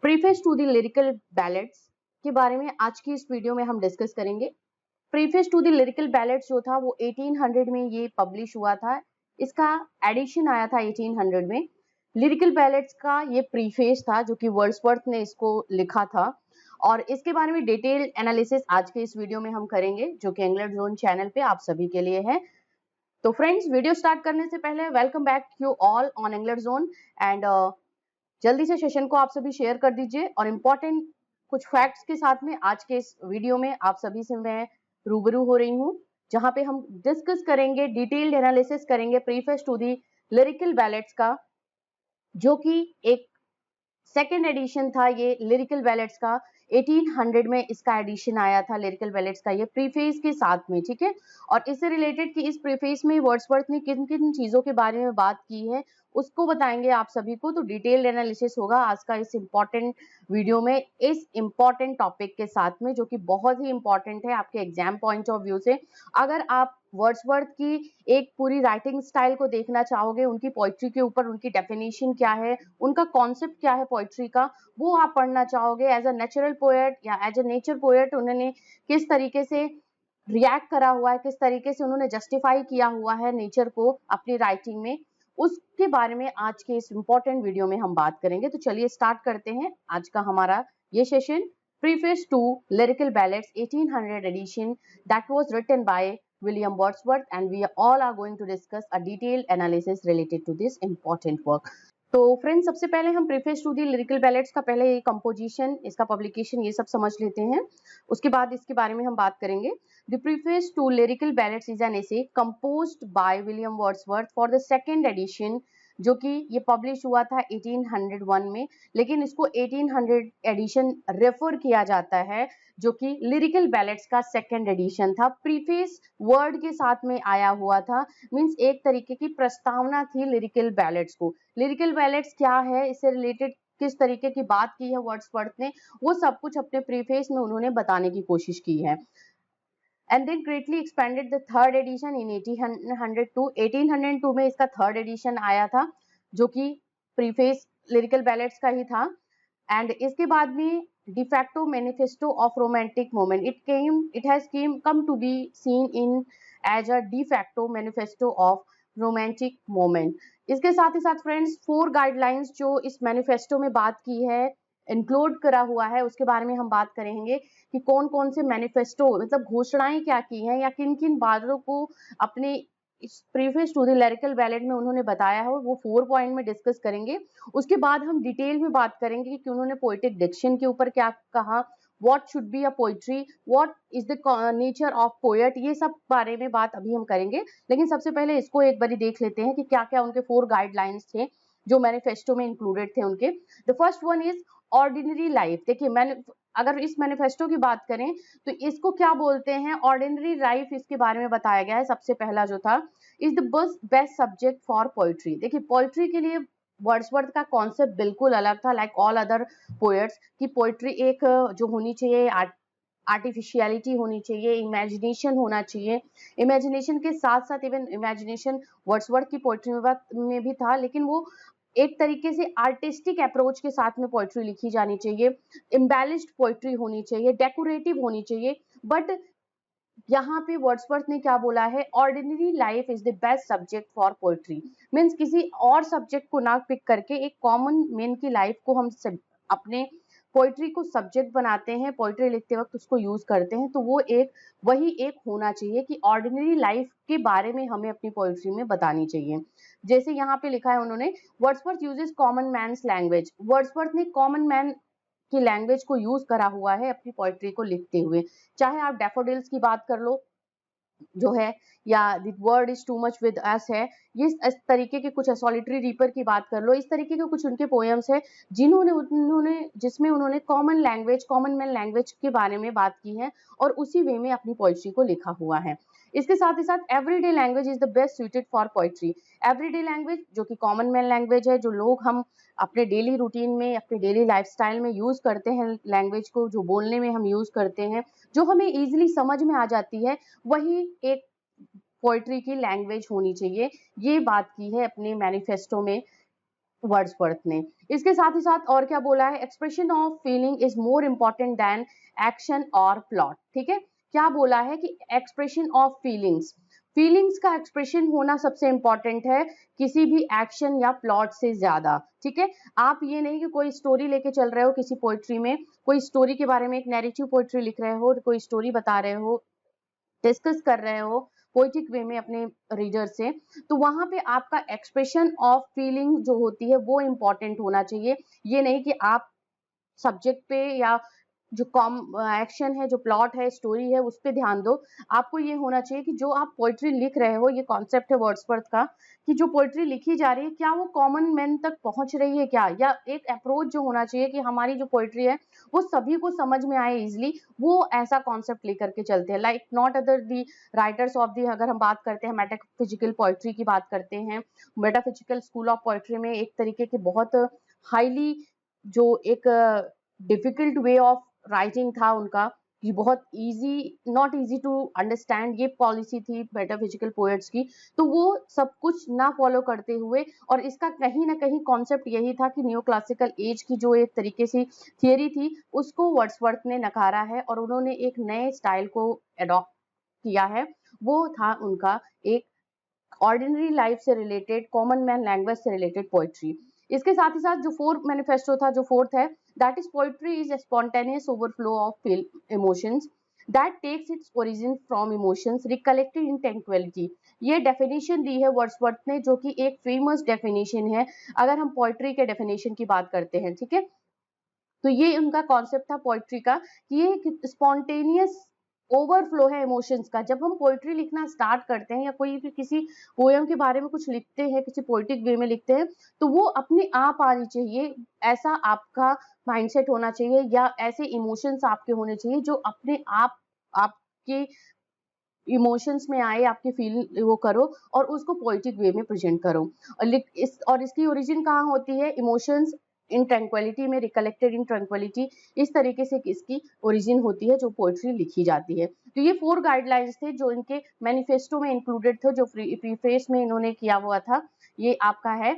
Preface to the lyrical ballads के बारे में आज की इस वीडियो में हम डिस्कस करेंगे। Preface to the lyrical ballads जो था वो 1800 में ये पब्लिश हुआ था। इसका एडिशन आया था 1800 में। लिरिकल बैलेट्स का ये प्रीफेस था जो कि वर्ड्सवर्थ ने इसको लिखा था और इसके बारे में डिटेल एनालिसिस आज के इस वीडियो में हम करेंगे जो कि इंग्लिश जोन चैनल पे आप सभी के लिए है। तो फ्रेंड्स, वीडियो स्टार्ट करने से पहले welcome back you all on English zone and जल्दी से सेशन को आप सभी शेयर कर दीजिए और इम्पोर्टेंट कुछ फैक्ट्स के साथ में आज के इस वीडियो में आप सभी से मैं रूबरू हो रही हूँ, जहां पे हम डिस्कस करेंगे, डिटेल्ड एनालिसिस करेंगे preface to the lyrical ballads का, जो कि एक सेकेंड एडिशन था ये लिरिकल बैलेट्स का। 1800 में इसका एडिशन आया था लिरिकल बैलेट्स का, ये प्रीफेस के साथ में, ठीक है। और इससे रिलेटेड कि इस प्रीफेस में वर्ड्सवर्थ ने किन किन चीजों के बारे में बात की है उसको बताएंगे आप सभी को। तो डिटेल्ड एनालिसिस होगा आज का इस इम्पोर्टेंट वीडियो में, इस इम्पोर्टेंट टॉपिक के साथ में, जो कि बहुत ही इंपॉर्टेंट है आपके एग्जाम पॉइंट ऑफ व्यू से। अगर आप वर्ड्सवर्थ की एक पूरी राइटिंग स्टाइल को देखना चाहोगे, उनकी पोइट्री के ऊपर उनकी डेफिनेशन क्या है, उनका कॉन्सेप्ट क्या है पोइट्री का, वो आप पढ़ना चाहोगे एज अ नेचुरल पोएट या एज अ नेचर पोएट, उन्होंने किस तरीके से रिएक्ट करा हुआ है, किस तरीके से उन्होंने जस्टिफाई किया हुआ है नेचर को अपनी राइटिंग में, उसके बारे में आज के इस इंपॉर्टेंट वीडियो में हम बात करेंगे। तो चलिए स्टार्ट करते हैं आज का हमारा ये session, preface to lyrical ballads 1800 edition that was written by William Wordsworth, and we all are going to discuss a detailed analysis related to this important work. तो फ्रेंड्स, सबसे पहले हम preface to the lyrical ballads का पहले composition, इसका publication, ये सब समझ लेते हैं, उसके बाद इसके बारे में हम बात करेंगे। The preface to lyrical ballads is an essay composed by William Wordsworth for the second edition, जो कि ये पब्लिश हुआ था 1801 में, लेकिन इसको 1800 एडिशन रेफर किया जाता है, जो कि लिरिकल बैलेट्स का सेकंड एडिशन था। प्रीफेस वर्ड के साथ में आया हुआ था, मींस एक तरीके की प्रस्तावना थी लिरिकल बैलेट्स को। लिरिकल बैलेट्स क्या है, इससे रिलेटेड किस तरीके की बात की है वर्ड्सवर्थ ने, वो सब कुछ अपने प्रीफेस में उन्होंने बताने की कोशिश की है। And then greatly expanded the third edition in 1802 में इसका थर्ड एडिशन आया था, जो कि प्रीफेस लिरिकल बैलेट्स का ही था। एंड इसके बाद में de facto manifesto of romantic moment, it has come to be seen in as a de facto manifesto of romantic moment. इसके साथ ही साथ फ्रेंड्स, 4 गाइडलाइंस जो इस मैनिफेस्टो में बात की है, इंक्लूड करा हुआ है, उसके बारे में हम बात करेंगे कि कौन कौन से मैनिफेस्टो, मतलब घोषणाएं क्या की हैं या किन किन बातों को अपने इस preface to the lyrical ballad में उन्होंने बताया है, वो 4 पॉइंट में डिस्कस करेंगे। उसके बाद हम डिटेल में बात करेंगे कि उन्होंने पोएटिक डिक्शन के ऊपर क्या कहा, what should be a poetry, what is the nature of poet, ये सब बारे में बात अभी हम करेंगे। लेकिन सबसे पहले इसको एक बारी देख लेते हैं कि क्या क्या उनके 4 गाइडलाइंस थे जो मैनिफेस्टो में इंक्लूडेड थे उनके। The first one is ordinary life. देखिए, मैंने अगर इस मैनिफेस्टो की बात करें तो इसको क्या बोलते हैं, ऑर्डिनरी लाइफ, इसके बारे में बताया गया है। सबसे पहला जो था, is the best subject for poetry. देखिए, पोएट्री के लिए वर्ड्सवर्थ का कॉन्सेप्ट बिल्कुल अलग था, लाइक ऑल अदर पोएट्स, की पोएट्री एक जो होनी चाहिए, आर्टिफिशियलिटी होनी चाहिए, इमेजिनेशन होना चाहिए। इमेजिनेशन के साथ साथ इवन इमेजिनेशन वर्ड्सवर्थ की पोएट्री में भी था, लेकिन वो एक तरीके से आर्टिस्टिक अप्रोच के साथ में पोएट्री लिखी जानी चाहिए, एम्बेलिश्ड पोएट्री होनी चाहिए, डेकोरेटिव होनी चाहिए। बट यहाँ पे वर्ड्सवर्थ ने क्या बोला है, ordinary life is the best subject for poetry. Means किसी और सब्जेक्ट को ना पिक करके एक कॉमन मैन की लाइफ को हम अपने पोइट्री को सब्जेक्ट बनाते हैं, पोइट्री लिखते वक्त उसको यूज करते हैं, तो वो वही एक होना चाहिए कि ऑर्डिनरी लाइफ के बारे में हमें अपनी पोइट्री में बतानी चाहिए। जैसे यहाँ पे लिखा है उन्होंने, Wordsworth uses common man's language. Wordsworth ने कॉमन मैन की लैंग्वेज को यूज करा हुआ है अपनी पोइट्री को लिखते हुए। चाहे आप डैफोडिल्स की बात कर लो जो है, या the word is too much with us है, ये इस तरीके के कुछ, सॉलिटरी रीपर की बात कर लो, इस तरीके के कुछ उनके पोएम्स है जिसमें उन्होंने common language, common man language के बारे में बात की है और उसी वे में अपनी पोएट्री को लिखा हुआ है। इसके साथ ही साथ everyday language is the best suited for poetry. Everyday language जो कि कॉमन मैन लैंग्वेज है, जो लोग हम अपने डेली रूटीन में, अपने डेली लाइफस्टाइल में यूज करते हैं, लैंग्वेज को जो बोलने में हम यूज करते हैं, जो हमें इजीली समझ में आ जाती है, वही एक पोएट्री की लैंग्वेज होनी चाहिए। ये बात की है अपने मैनिफेस्टो में वर्ड्सवर्थ ने। इसके साथ ही साथ और क्या बोला है, expression of feeling is more important then action और प्लॉट। ठीक है, क्या बोला है कि एक्सप्रेशन ऑफ फीलिंग्स, फीलिंग्स का एक्सप्रेशन होना सबसे इंपॉर्टेंट है किसी भी एक्शन या प्लॉट से ज्यादा। ठीक है, आप ये नहीं कि कोई स्टोरी लेके चल रहे हो किसी पोइट्री में, कोई स्टोरी के बारे में एक नैरेटिव पोइट्री लिख रहे हो, कोई स्टोरी बता रहे हो, डिस्कस कर रहे हो पोइटिक वे में अपने रीडर से, तो वहां पे आपका एक्सप्रेशन ऑफ फीलिंग जो होती है वो इम्पोर्टेंट होना चाहिए। ये नहीं कि आप सब्जेक्ट पे या जो कॉम एक्शन है, जो प्लॉट है, स्टोरी है, उस पे ध्यान दो। आपको ये होना चाहिए कि जो आप पोइट्री लिख रहे हो, ये कॉन्सेप्ट है वर्ड्सवर्थ का, कि जो पोइट्री लिखी जा रही है क्या वो कॉमन मैन तक पहुंच रही है क्या, या एक अप्रोच जो होना चाहिए कि हमारी जो पोइट्री है वो सभी को समझ में आए इजिली, वो ऐसा कॉन्सेप्ट लेकर के चलते हैं। Like not other the writers of the, अगर हम बात करते हैं मेटाफिजिकल पोइट्री की बात करते हैं, मेटाफिजिकल स्कूल ऑफ पोइट्री में एक तरीके की बहुत हाईली जो एक डिफिकल्ट वे ऑफ राइटिंग था उनका, ये बहुत easy, not easy to understand, ये पॉलिसी थी मेटाफिजिकल पोएट्स की। तो वो सब कुछ ना फॉलो करते हुए, और इसका कहीं ना कहीं कॉन्सेप्ट यही था कि न्यू क्लासिकल एज की जो एक तरीके से थियरी थी उसको वर्ड्सवर्थ ने नकारा है और उन्होंने एक नए स्टाइल को अडॉप्ट किया है। वो था उनका एक ऑर्डिनरी लाइफ से रिलेटेड, कॉमन मैन लैंग्वेज से रिलेटेड पोइट्री। इसके साथ ही साथ जो फोर्थ मैनिफेस्टो था, जो फोर्थ है, that is poetry is spontaneous overflow of emotions that takes its origin from emotions recollected in tranquillity. ये डेफिनेशन दी है वर्ड्सवर्थ ने, जो कि एक फेमस डेफिनेशन है अगर हम पोइट्री के डेफिनेशन की बात करते हैं। ठीक है, तो ये उनका कॉन्सेप्ट था पोइट्री का कि ये स्पॉन्टेनियस ओवरफ्लो है इमोशंस का। जब हम पोइट्री लिखना स्टार्ट करते हैं या कोई भी किसी पोयम के बारे में कुछ लिखते हैं, किसी पोइटिक वे में लिखते हैं, तो वो अपने आप आनी चाहिए, ऐसा आपका माइंडसेट होना चाहिए, या ऐसे इमोशंस आपके होने चाहिए जो अपने आप आपके इमोशंस में आए, आपके फील वो करो और उसको पोइटिक वे में प्रेजेंट करो। और इसकी ओरिजिन कहाँ होती है, इमोशंस इन ट्रैंक्विलिटी में, रिकलेक्टेड इन ट्रैंक्विलिटी, इस तरीके से इसकी ओरिजिन होती है जो पोइट्री लिखी जाती है। तो ये 4 गाइडलाइंस थे जो इनके मैनिफेस्टो में इंक्लूडेड थे, जो प्रीफेस में इन्होंने किया हुआ था। ये आपका है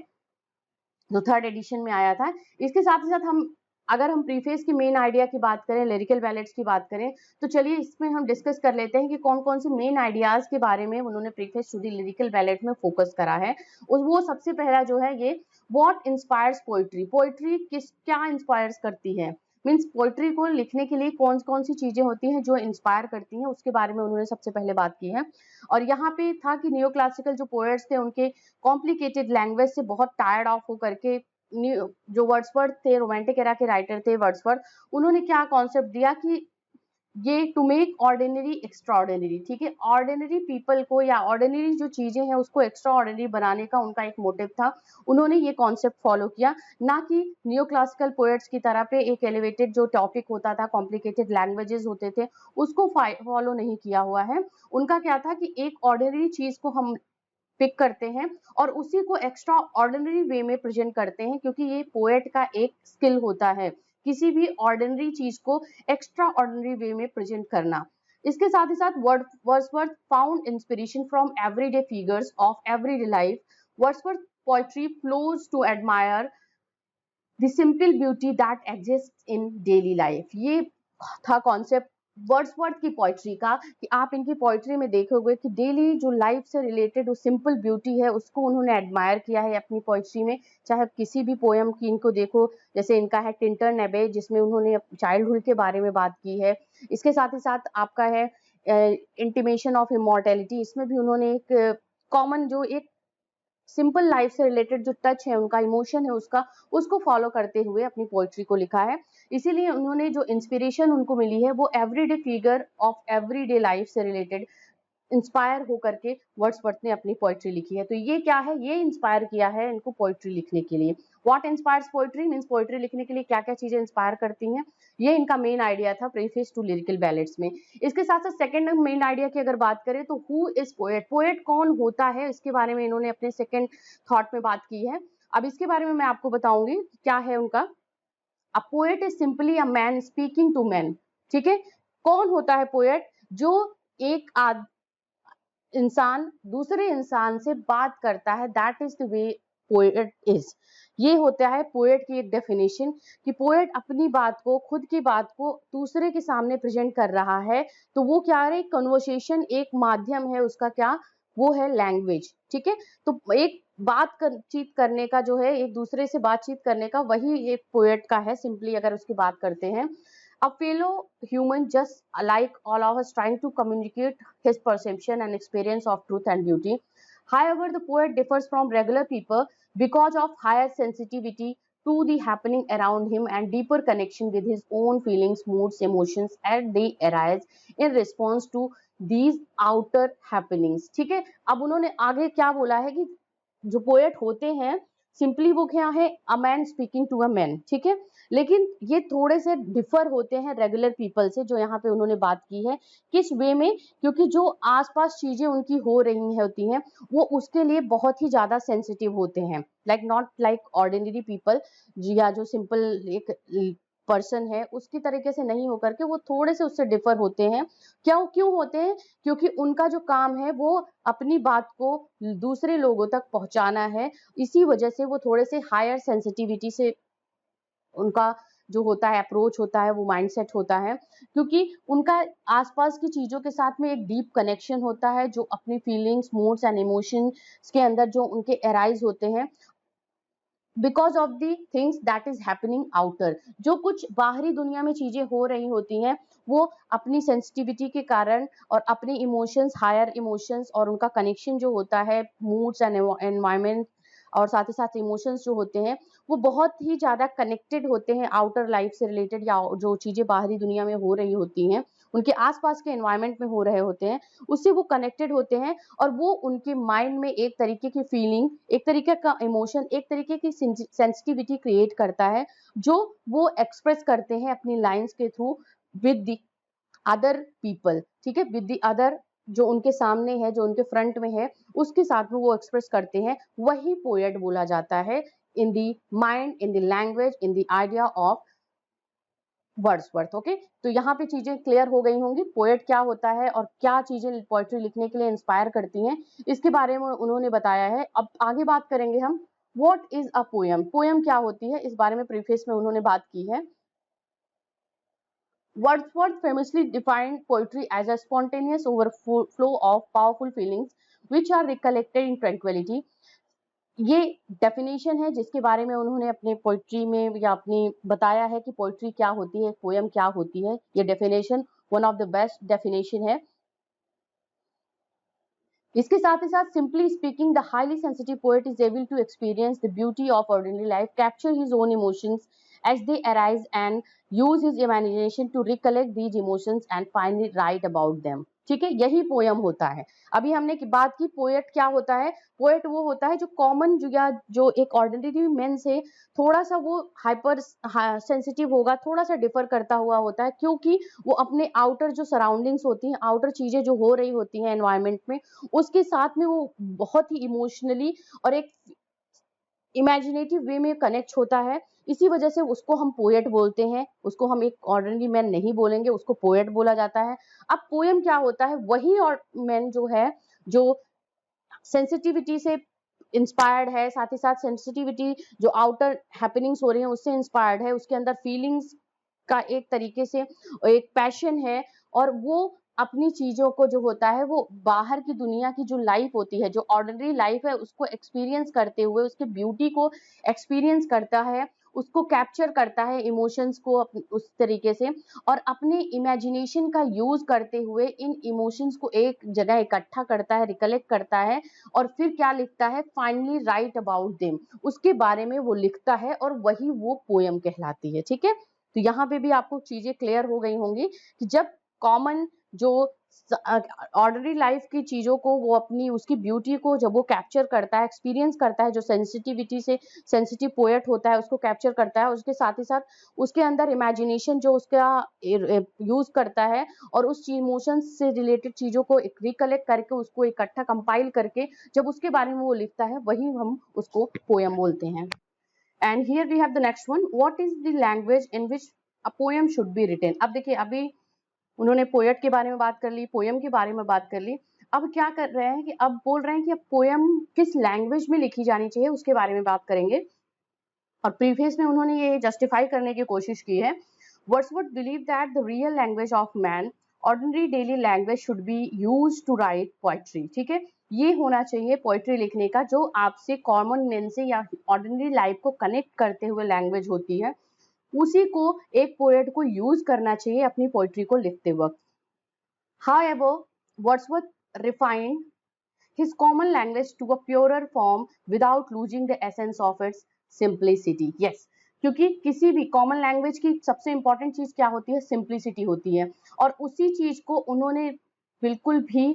जो 3rd एडिशन में आया था। इसके साथ ही साथ हम अगर हम प्रीफेस की मेन आइडिया की बात करें, लिरिकल बैलेट्स की बात करें, तो चलिए इसमें हम डिस्कस कर लेते हैं कि कौन कौन से मेन आइडियाज के बारे में उन्होंने preface to the lyrical ballad में फोकस करा है। वो सबसे पहला जो है ये, व्हाट इंस्पायर्स पोइट्री, पोइट्री क्या इंस्पायर्स करती है, मीन्स पोइट्री को लिखने के लिए कौन कौन सी चीजें होती हैं जो इंस्पायर करती हैं, उसके बारे में उन्होंने सबसे पहले बात की है। और यहाँ पे था कि नियो क्लासिकल जो पोएट्स थे उनके कॉम्प्लिकेटेड लैंग्वेज से बहुत टायर्ड ऑफ होकर के, जो वर्ड्सवर्थ थे, रोमांटिक एरा के राइटर थे वर्ड्सवर्थ, उन्होंने क्या कॉन्सेप्ट दिया कि ये टू मेक ऑर्डिनरी एक्स्ट्राऑर्डिनरी। ठीक है, ऑर्डिनरी पीपल को या ऑर्डिनरी जो चीजें हैं उसको एक्स्ट्रा ऑर्डिनरी बनाने का उनका एक मोटिव था। उन्होंने ये कॉन्सेप्ट फॉलो किया, ना कि न्यू क्लासिकल पोएट्स की तरह पे एक एलिवेटेड जो टॉपिक होता था, कॉम्प्लिकेटेड लैंग्वेजेस होते थे, उसको फॉलो नहीं किया हुआ है। उनका क्या था कि एक ऑर्डिनरी चीज को हम पिक करते हैं और उसी को एक्स्ट्रा ऑर्डिनरी वे में प्रेजेंट करते हैं, क्योंकि ये पोएट का एक स्किल होता है किसी भी ऑर्डिनरी चीज को एक्स्ट्रा ऑर्डिनरी वे में प्रेजेंट करना। इसके साथ ही साथ Wordsworth found inspiration from everyday figures of everyday life. Wordsworth poetry flows to admire the simple beauty that exist in daily life. ये था कॉन्सेप्ट वर्ड्सवर्थ की पोइट्री का, कि आप इनकी पोइट्री में देखोगे कि डेली जो लाइफ से रिलेटेड जो सिंपल ब्यूटी है उसको उन्होंने एडमायर किया है अपनी पोइट्री में। चाहे किसी भी पोयम की इनको देखो, जैसे इनका है टिंटन एबे, जिसमें उन्होंने चाइल्डहुड के बारे में बात की है। इसके साथ ही साथ आपका है इंटीमेशन ऑफ इमॉर्टैलिटी, इसमें भी उन्होंने एक कॉमन जो एक सिंपल लाइफ से रिलेटेड जो टच है उनका, इमोशन है उसका, उसको फॉलो करते हुए अपनी पोइट्री को लिखा है। इसीलिए उन्होंने जो इंस्पिरेशन उनको मिली है वो everyday figure of everyday life से रिलेटेड इंस्पायर होकर के वर्ड्सवर्थ ने अपनी पोइट्री लिखी है। तो ये क्या है, ये इंस्पायर किया है इनको पोइट्री लिखने के लिए। What inspires poetry means poetry लिखने के लिए क्या क्या चीजें इंस्पायर करती हैं, ये इनका मेन आइडिया था प्रीफेस टू लिरिकल बैलेट्स में। इसके साथ साथ सेकंड मेन आइडिया की अगर बात करें तो हु इज पोएट, पोएट कौन होता है, इसके बारे में इन्होंने अपने सेकंड थॉट में बात की है। अब इसके बारे में मैं आपको बताऊंगी क्या है उनका। A poet is simply a man speaking to man. ठीक है, कौन होता है पोएट, जो एक इंसान दूसरे इंसान से बात करता है, that is the way poet is. ये होता है पोएट की एक डेफिनेशन कि पोएट अपनी बात को, खुद की बात को दूसरे के सामने प्रेजेंट कर रहा है, तो वो क्या है, कन्वर्सेशन एक माध्यम है उसका, क्या वो है लैंग्वेज। ठीक है, तो एक बातचीत करने का जो है, एक दूसरे से बातचीत करने का, वही एक पोएट का है। सिंपली अगर उसकी बात करते हैं, a fellow human just like all of us trying to communicate his perception and experience of truth and beauty. However, the poet differs from regular people because of higher sensitivity to the happening around him and deeper connection with his own feelings, moods, emotions as they arise in response to these outer happenings. ठीक है, अब उन्होंने आगे क्या बोला है कि जो पोएट होते हैं, सिंपली वो क्या है, a man speaking to a man. ठीक है, लेकिन ये थोड़े से डिफर होते हैं रेगुलर पीपल से, जो यहाँ पे उन्होंने बात की है। किस वे में? क्योंकि जो आसपास चीजें उनकी हो रही होती हैं, वो उसके लिए बहुत ही ज्यादा सेंसिटिव होते हैं, like not like ordinary people, या जो सिंपल एक पर्सन है उसकी तरीके से नहीं होकर के वो थोड़े से उससे डिफर होते हैं। क्यों होते हैं? क्योंकि उनका जो काम है वो अपनी बात को दूसरे लोगों तक पहुंचाना है। इसी वजह से वो थोड़े से हायर सेंसिटिविटी से उनका जो होता है अप्रोच होता है, वो माइंडसेट होता है, क्योंकि उनका आसपास की चीजों के साथ में एक डीप कनेक्शन होता है, जो अपनी फीलिंग्स, मूड्स एंड इमोशंस के अंदर जो उनके अराइज होते हैं because of the things that is happening outer. जो कुछ बाहरी दुनिया में चीजें हो रही होती हैं, वो अपनी सेंसिटिविटी के कारण और अपने इमोशंस, हायर इमोशंस और उनका कनेक्शन जो होता है मूड्स एंड एनवायरमेंट, और साथ ही साथ इमोशंस जो होते हैं वो बहुत ही ज्यादा कनेक्टेड होते हैं आउटर लाइफ से रिलेटेड, या जो चीजें बाहरी दुनिया में हो रही होती हैं, उनके आसपास के एनवायरमेंट में हो रहे होते हैं, उससे वो कनेक्टेड होते हैं। और वो उनके माइंड में एक तरीके की फीलिंग, एक तरीके का इमोशन, एक तरीके की सेंसिटिविटी क्रिएट करता है, जो वो एक्सप्रेस करते हैं अपनी लाइंस के through with the other people. ठीक है, विद द अदर, जो उनके सामने है, जो उनके फ्रंट में है, उसके साथ में वो एक्सप्रेस करते हैं, वही पोएट बोला जाता है in the mind, in the language, in the idea of Wordsworth. Okay, तो यहाँ पे चीजें क्लियर हो गई होंगी, पोएट क्या होता है और क्या चीजें पोएट्री लिखने के लिए इंस्पायर करती हैं, इसके बारे में उन्होंने बताया है। अब आगे बात करेंगे हम, what is a poem. Poem क्या होती है, इस बारे में प्रीफेस में उन्होंने बात की है। Wordsworth famously defined poetry as a spontaneous overflow of powerful feelings which are recollected in tranquility. ये डेफिनेशन है जिसके बारे में उन्होंने अपने पोइट्री में या अपनी बताया है कि पोइट्री क्या होती है, पोएम क्या होती है। ये definition one of the best definition है। इसके साथ ही साथ simply speaking the highly sensitive poet is able to experience the beauty of ordinary life, capture his own emotions as they arise and use his imagination to recollect these emotions and finally write about them. ठीक है, यही poem होता है। अभी हमने की बात की पोएट क्या होता है। पोएट वो होता है जो कॉमन, जो एक ऑर्डिनरी मैन से थोड़ा सा वो हाइपर सेंसिटिव होगा, थोड़ा सा डिफर करता हुआ होता है, क्योंकि वो अपने आउटर जो सराउंडिंग्स होती हैं, आउटर चीजें जो हो रही होती हैं एनवायरमेंट में, उसके साथ में वो बहुत ही इमोशनली और एक इमेजिनेटिव वे में कनेक्ट होता है। इसी वजह से उसको हम पोएट बोलते हैं, उसको हम एक ऑर्डिनरी मैन नहीं बोलेंगे, उसको पोएट बोला जाता है। अब पोएम क्या होता है, वही और मैन जो है, जो सेंसिटिविटी से इंस्पायर्ड है, साथ ही साथ सेंसिटिविटी जो आउटर हैपनिंग्स हो रही हैं उससे इंस्पायर्ड है, उसके अंदर फीलिंग्स का एक तरीके से एक पैशन है, और वो अपनी चीजों को जो होता है वो बाहर की दुनिया की जो लाइफ होती है, जो ऑर्डिनरी लाइफ है, उसको एक्सपीरियंस करते हुए, उसके ब्यूटी को एक्सपीरियंस करता है, उसको कैप्चर करता है इमोशंस को उस तरीके से, और अपने इमेजिनेशन का यूज करते हुए इन इमोशंस को एक जगह इकट्ठा करता है, रिकलेक्ट करता है, और फिर क्या लिखता है, फाइनली राइट अबाउट देम, उसके बारे में वो लिखता है, और वही वो पोएम कहलाती है। ठीक है, तो यहाँ पे भी आपको चीजें क्लियर हो गई होंगी कि जब कॉमन जो ऑर्डिनरी लाइफ की चीजों को वो अपनी उसकी ब्यूटी को जब वो कैप्चर करता है, एक्सपीरियंस करता है, जो सेंसिटिविटी से सेंसिटिव पोएट होता है उसको कैप्चर करता है, उसके साथ ही साथ उसके अंदर इमेजिनेशन जो उसका यूज करता है, और उस इमोशन से रिलेटेड चीजों को रिकलेक्ट करके उसको इकट्ठा कंपाइल करके जब उसके बारे में वो लिखता है, वही हम उसको पोएम बोलते हैं। And here we have the next one, what is the language in which a poem should be written. अब देखिए, अभी उन्होंने पोएट के बारे में बात कर ली, पोएम के बारे में बात कर ली। अब क्या कर रहे हैं कि अब बोल रहे हैं कि अब पोयम किस लैंग्वेज में लिखी जानी चाहिए उसके बारे में बात करेंगे। और प्रीफेस में उन्होंने ये जस्टिफाई करने की कोशिश की है। Wordsworth believe that the real language of man ordinary daily language should be used to write poetry. ठीक है, ये होना चाहिए पोएट्री लिखने का जो आपसे कॉमन मैन से या ऑर्डिनरी लाइफ को कनेक्ट करते हुए लैंग्वेज होती है, उसी को एक पोएट को यूज करना चाहिए अपनी पोएट्री को लिखते वक्त। However, Wordsworth refined his common language to a purer form without losing the essence of its simplicity. Yes, क्योंकि किसी भी कॉमन लैंग्वेज की सबसे इंपॉर्टेंट चीज क्या होती है? सिंप्लिसिटी होती है, और उसी चीज को उन्होंने बिल्कुल भी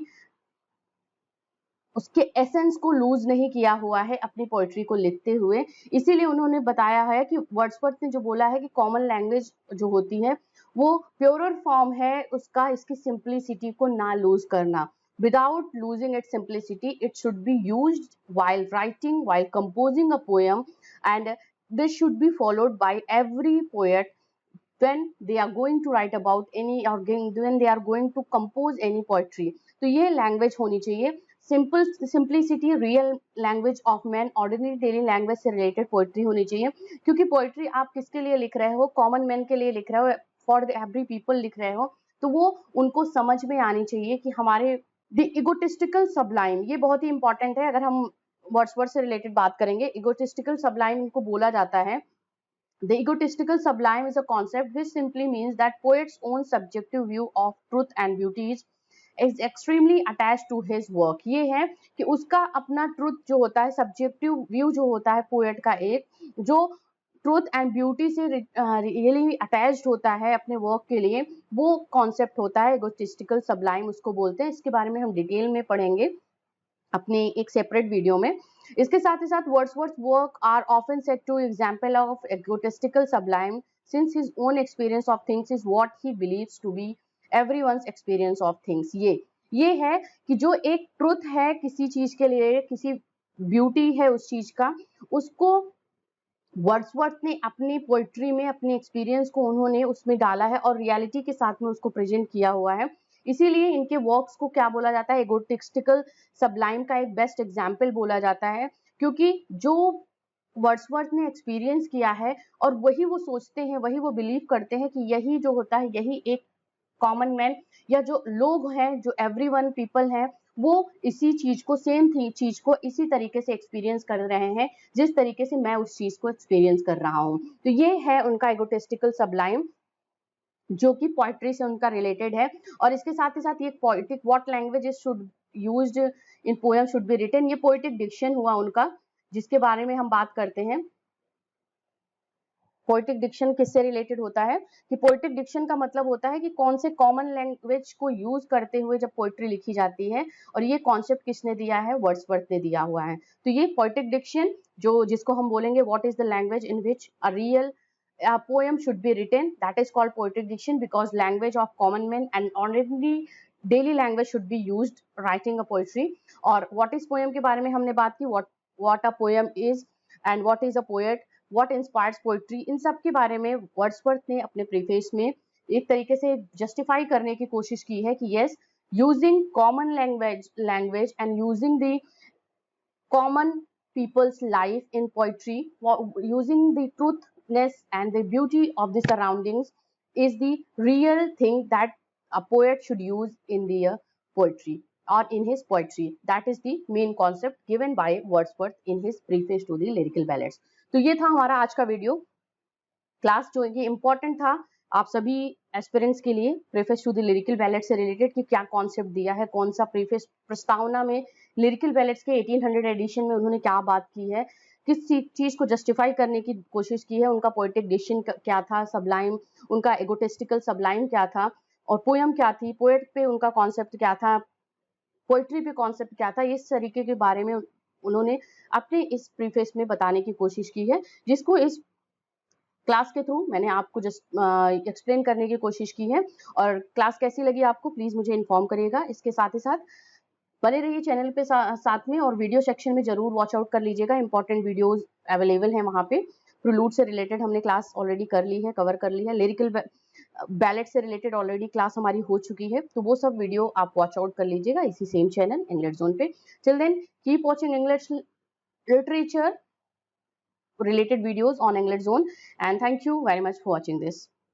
उसके एसेंस को लूज नहीं किया हुआ है अपनी पोएट्री को लिखते हुए। इसीलिए उन्होंने बताया है कि वर्ड्सवर्थ ने जो बोला है कि कॉमन लैंग्वेज जो होती है वो प्योरर फॉर्म है उसका, इसकी सिंप्लिसिटी को ना लूज करना। Without losing its simplicity, it should be used while writing, while composing a poem, and this should be followed by every poet when they are going to write about any or when they are going to compose any poetry. तो ये language होनी चाहिए simplicity, real language of man, ordinary daily language से related poetry होनी चाहिए। क्योंकि poetry आप किसके लिए लिख रहे हो? कॉमन मैन के लिए लिख रहे हो, फॉर द एवरी पीपल लिख रहे हो, तो वो उनको समझ में आनी चाहिए कि हमारे द इगोटिस्टिकल सबलाइम, ये बहुत ही इंपॉर्टेंट है। अगर हम वर्ड्सवर्थ से रिलेटेड बात करेंगे, इगोटिस्टिकल सबलाइम इनको बोला जाता है। The egotistical sublime is a concept which simply means that poet's own subjective view of truth and beauty is extremely attached to his work. ये है कि उसका अपना ट्रुथ जो होता है, सब्जेक्टिव व्यू जो होता है पोएट का, एक जो ट्रुथ एंड ब्यूटी से रियली अटैच्ड होता है अपने वर्क के लिए, वो कॉन्सेप्ट होता है इगोटिस्टिकल सबलाइम, उसको बोलते हैं। इसके बारे में हम डिटेल में पढ़ेंगे अपने एक सेपरेट वीडियो में। इसके साथ ही साथ Wordsworth work are often said to example of egotistical sublime since his own experience of things is what he believes to be everyone's experience of things. ये है कि जो एक ट्रुथ है किसी चीज के लिए, किसी ब्यूटी है उस चीज का, उसको वर्ड्सवर्थ ने अपनी पोइट्री में अपने एक्सपीरियंस को उन्होंने उसमें डाला है और रियलिटी के साथ में उसको प्रेजेंट किया हुआ है। इसीलिए इनके वर्क्स को क्या बोला जाता है? एगोटिस्टिकल सबलाइम का एक बेस्ट एग्जाम्पल बोला जाता है, क्योंकि जो वर्ड्सवर्थ ने एक्सपीरियंस किया है और वही वो सोचते हैं, वही वो बिलीव करते हैं कि यही जो होता है, यही एक कॉमन मैन या जो लोग हैं, जो एवरीवन पीपल हैं, वो इसी चीज को, सेम चीज को इसी तरीके से एक्सपीरियंस कर रहे हैं जिस तरीके से मैं उस चीज को एक्सपीरियंस कर रहा हूँ। तो ये है उनका एगोटिस्टिकल सबलाइम जो कि पोएट्री से उनका रिलेटेड है। और इसके साथ ही साथ ये poetic what languages should used in poem should be written, ये पोएटिक डिक्शन हुआ उनका, जिसके बारे में हम बात करते हैं। पोएटिक डिक्शन किससे रिलेटेड होता है? कि पोएटिक डिक्शन का मतलब होता है कि कौन से कॉमन लैंग्वेज को यूज करते हुए जब पोएट्री लिखी जाती है, और ये कॉन्सेप्ट किसने दिया है? वर्ड्सवर्थ ने दिया हुआ है। तो ये पोएटिक डिक्शन जो जिसको हम बोलेंगे what is the language in which a real poem should be written, that is called poetic diction, because language of common men and ordinary daily language should be used writing a poetry. और what is poem के बारे में हमने बात की, what a poem is and what is a poet, what inspires poetry, इन सब के बारे में वर्ड्सवर्थ ने अपने प्रीफेस में एक तरीके से जस्टिफाई करने की कोशिश की है कि yes, using common language and using the common people's life in poetry, using the truthness and the beauty of the surroundings is the real thing that a poet should use in their poetry or in his poetry. That is the main concept given by Wordsworth in his preface to the lyrical ballads. तो ये था हमारा आज का video class, जो ये important था आप सभी एस्पिरेंट्स के लिए, preface to the lyrical ballad से रिलेटेड कि क्या कॉन्सेप्ट दिया है, कौन सा प्रीफेस प्रस्तावना में लिरिकल बैलेट्स के 1800 एडिशन में उन्होंने क्या बात की है, किस चीज को जस्टिफाई करने की कोशिश की है, उनका पोएटिक डिक्शन क्या था, सबलाइम उनका एगोटिस्टिकल सबलाइम क्या था, और पोयम क्या थी, पोएट पे उनका कॉन्सेप्ट क्या था, पोएट्री पे कॉन्सेप्ट क्या था, इस तरीके के बारे में उन्होंने अपने इस प्रीफेस में बताने की कोशिश की है, जिसको इस क्लास के थ्रू मैंने आपको जस्ट एक्सप्लेन करने की कोशिश की है। और क्लास कैसी लगी आपको प्लीज मुझे इन्फॉर्म करिएगा। इसके साथ ही साथ बने रहिए चैनल पे साथ में, और वीडियो सेक्शन में जरूर वॉच आउट कर लीजिएगा, इंपॉर्टेंट वीडियोस अवेलेबल हैं वहाँ पे। प्रीलूड से रिलेटेड हमने क्लास ऑलरेडी कर ली है, कवर कर ली है। लिरिकल बैलेट से रिलेटेड ऑलरेडी क्लास हमारी हो चुकी है, तो वो सब वीडियो आप वॉच आउट कर लीजिएगा इसी सेम चैनल इंग्लिश जोन पे। Till then keep watching English literature related videos on English Zone, and thank you very much for watching this.